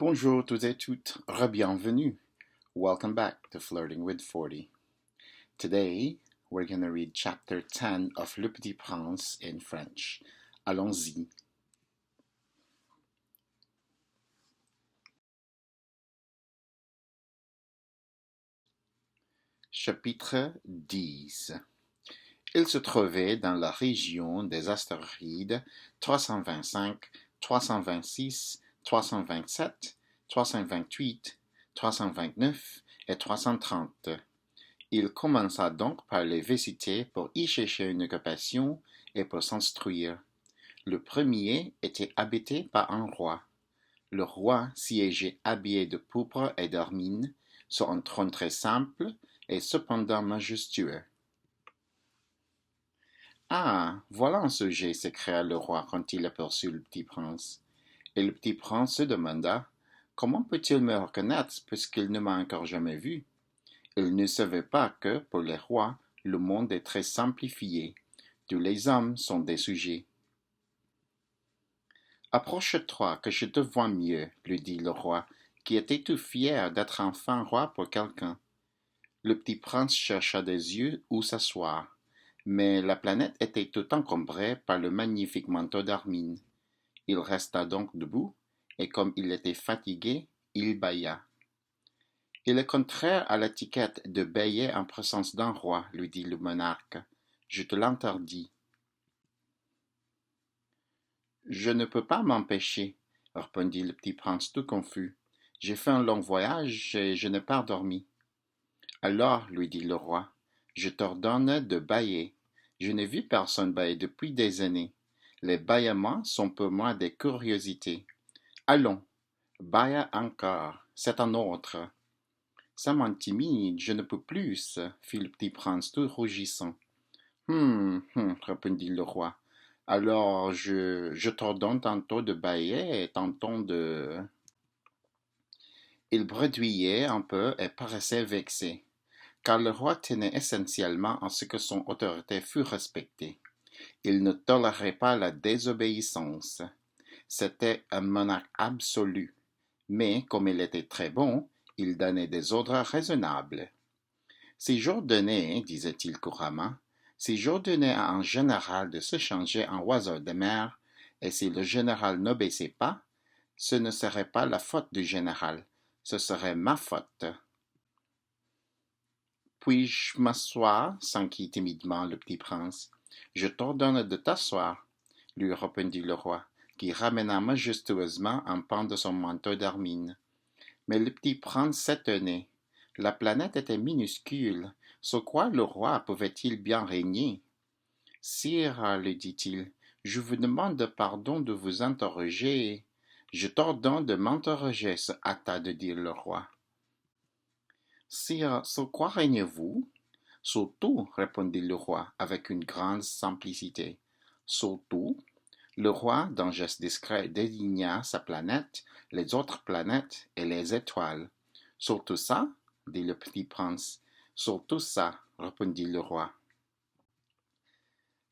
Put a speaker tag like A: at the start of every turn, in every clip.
A: Bonjour tous et toutes, re-bienvenue. Welcome back to Flirting with 40. Today, we're going to read chapter 10 of Le Petit Prince in French. Allons-y. Chapitre 10. Il se trouvait dans la région des astéroïdes 325, 326, 327, 328, 329 et 330. Il commença donc par les visiter pour y chercher une occupation et pour s'instruire. Le premier était habité par un roi. Le roi siégeait habillé de pourpre et d'hermine, sur un trône très simple et cependant majestueux. Ah, voilà un sujet, s'écria le roi quand il aperçut le petit prince. Et le petit prince se demanda comment peut-il me reconnaître puisqu'il ne m'a encore jamais vu. Il ne savait pas que, pour les rois, le monde est très simplifié. Tous les hommes sont des sujets. Approche-toi, que je te vois mieux, lui dit le roi, qui était tout fier d'être enfin roi pour quelqu'un. Le petit prince chercha des yeux où s'asseoir, mais la planète était tout encombrée par le magnifique manteau d'Armine. Il resta donc debout, et comme il était fatigué, il bâilla. Il est contraire à l'étiquette de bâiller en présence d'un roi, lui dit le monarque. Je te l'interdis. Je ne peux pas m'empêcher, répondit le petit prince tout confus. J'ai fait un long voyage et je n'ai pas dormi. Alors, lui dit le roi, je t'ordonne de bâiller. Je n'ai vu personne bâiller depuis des années. Les bâillements sont pour moi des curiosités. Allons, bâille encore, c'est un autre. Ça m'intimide, je ne peux plus, fit le petit prince tout rougissant. Répondit le roi. Alors je t'ordonne tantôt de bâiller et tantôt de. Il bredouillait un peu et paraissait vexé, car le roi tenait essentiellement à ce que son autorité fût respectée. Il ne tolérait pas la désobéissance. C'était un monarque absolu, mais comme il était très bon, il donnait des ordres raisonnables. Si j'ordonnais, disait-il couramment, si j'ordonnais à un général de se changer en oiseau de mer, et si le général n'obéissait pas, ce ne serait pas la faute du général, ce serait ma faute. Puis-je m'asseoir s'enquit timidement le petit prince. Je t'ordonne de t'asseoir, lui répondit le roi, qui ramena majestueusement un pan de son manteau d'hermine. Mais le petit prince s'étonnait. La planète était minuscule. Sur quoi le roi pouvait-il bien régner? Sire, lui dit-il, je vous demande pardon de vous interroger. Je t'ordonne de m'interroger, se hâta de dire le roi. Sire, sur quoi régnez-vous? Sur tout, répondit le roi avec une grande simplicité. Sur tout. Le roi, d'un geste discret, désigna sa planète, les autres planètes et les étoiles. Sur tout ça, dit le petit prince. Sur tout ça, répondit le roi.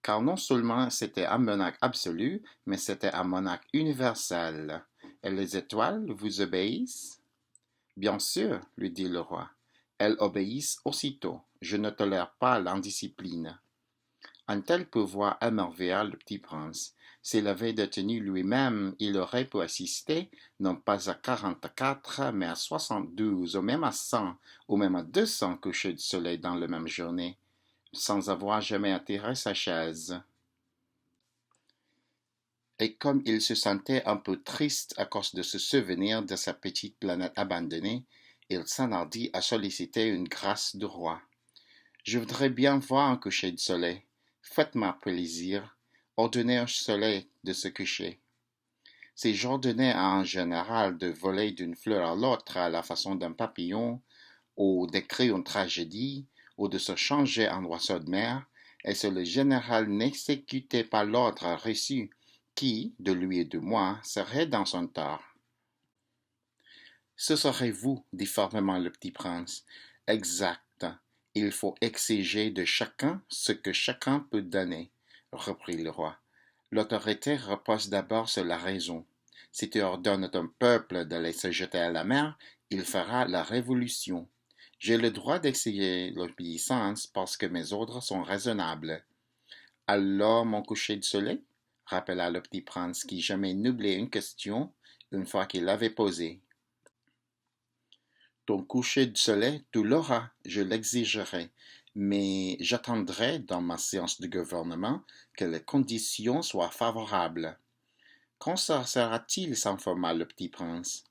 A: Car non seulement c'était un monarque absolu, mais c'était un monarque universel. Et les étoiles vous obéissent? Bien sûr, lui dit le roi. Elles obéissent aussitôt. Je ne tolère pas l'indiscipline. Un tel pouvoir émerveilla le petit prince. S'il avait détenu lui-même, il aurait pu assister, non pas à 44, mais à 72, ou même à 100, ou même à 200 couchers de soleil dans la même journée, sans avoir jamais attiré sa chaise. Et comme il se sentait un peu triste à cause de ce souvenir de sa petite planète abandonnée, il s'enhardit à solliciter une grâce du roi. Je voudrais bien voir un coucher de soleil. Faites-moi plaisir, ordonnez au soleil de se coucher. Si j'ordonnais à un général de voler d'une fleur à l'autre à la façon d'un papillon, ou d'écrire une tragédie, ou de se changer en oiseau de mer, et si le général n'exécutait pas l'ordre reçu, qui, de lui et de moi, serait dans son tort? Ce serait vous, dit fermement le petit prince. Exact. Il faut exiger de chacun ce que chacun peut donner, reprit le roi. L'autorité repose d'abord sur la raison. Si tu ordonnes à ton peuple d'aller se jeter à la mer, il fera la révolution. J'ai le droit d'exiger l'obéissance parce que mes ordres sont raisonnables. Alors mon coucher de soleil? Rappela le petit prince qui jamais n'oubliait une question une fois qu'il l'avait posée. Ton coucher de soleil, tu l'auras, je l'exigerai, mais j'attendrai dans ma séance de gouvernement que les conditions soient favorables. Quand ça sera-t-il? S'informa le petit prince.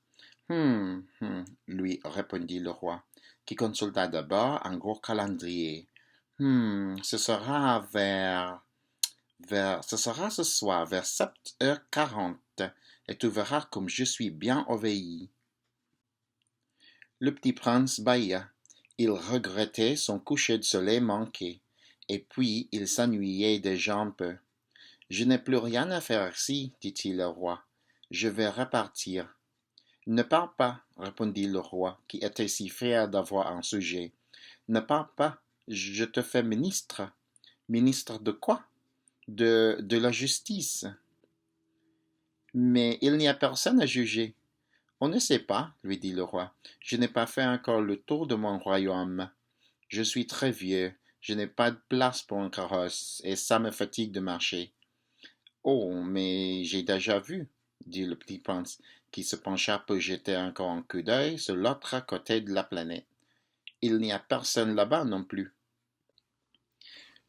A: Lui répondit le roi, qui consulta d'abord un gros calendrier. Ce sera ce sera ce soir vers 7h40, et tu verras comme je suis bien obéi. Le petit prince bâilla. Il regrettait son coucher de soleil manqué, et puis il s'ennuyait déjà un peu. Je n'ai plus rien à faire ici, dit-il au roi. Je vais repartir. Ne pars pas, répondit le roi, qui était si fier d'avoir un sujet. Ne pars pas, je te fais ministre. Ministre de quoi? De la justice. Mais il n'y a personne à juger. On ne sait pas, lui dit le roi. Je n'ai pas fait encore le tour de mon royaume. Je suis très vieux, je n'ai pas de place pour un carrosse, et ça me fatigue de marcher. Oh, mais j'ai déjà vu, dit le petit prince, qui se pencha pour jeter encore un coup d'œil sur l'autre côté de la planète. Il n'y a personne là-bas non plus.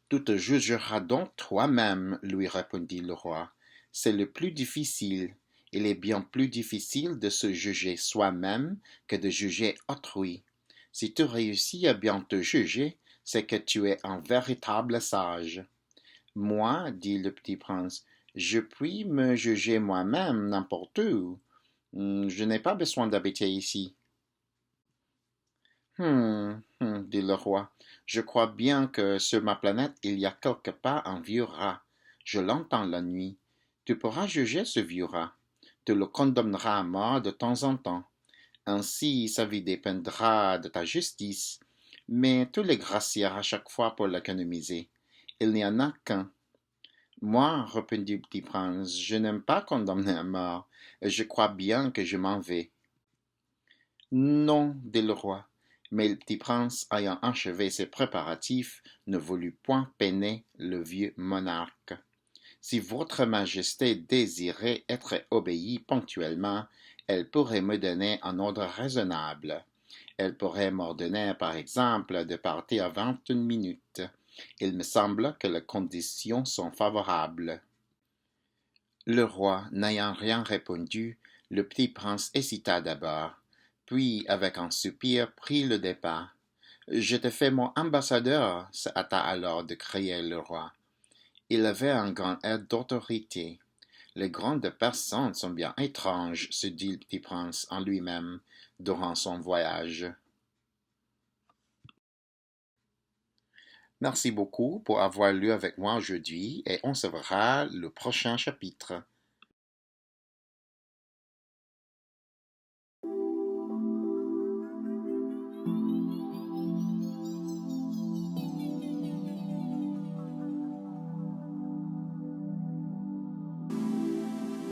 A: Tu te jugeras donc toi-même, lui répondit le roi. C'est le plus difficile. Il est bien plus difficile de se juger soi-même que de juger autrui. Si tu réussis à bien te juger, c'est que tu es un véritable sage. Moi, dit le petit prince, je puis me juger moi-même n'importe où. Je n'ai pas besoin d'habiter ici. Dit le roi, je crois bien que sur ma planète il y a quelque part un vieux rat. Je l'entends la nuit. Tu pourras juger ce vieux rat. Tu le condamneras à mort de temps en temps. Ainsi sa vie dépendra de ta justice. Mais tu les gracieras chaque fois pour l'économiser. Il n'y en a qu'un. Moi, répondit le petit prince, je n'aime pas condamner à mort, et je crois bien que je m'en vais. Non, dit le roi. Mais le petit prince, ayant achevé ses préparatifs, ne voulut point peiner le vieux monarque. Si votre majesté désirait être obéie ponctuellement, elle pourrait me donner un ordre raisonnable. Elle pourrait m'ordonner, par exemple, de partir à 21 minutes. Il me semble que les conditions sont favorables. Le roi n'ayant rien répondu, le petit prince hésita d'abord, puis avec un soupir prit le départ. Je te fais mon ambassadeur, se hâta alors de crier le roi. Il avait un grand air d'autorité. Les grandes personnes sont bien étranges, se dit le petit prince en lui-même durant son voyage. Merci beaucoup pour avoir lu avec moi aujourd'hui et on se verra le prochain chapitre.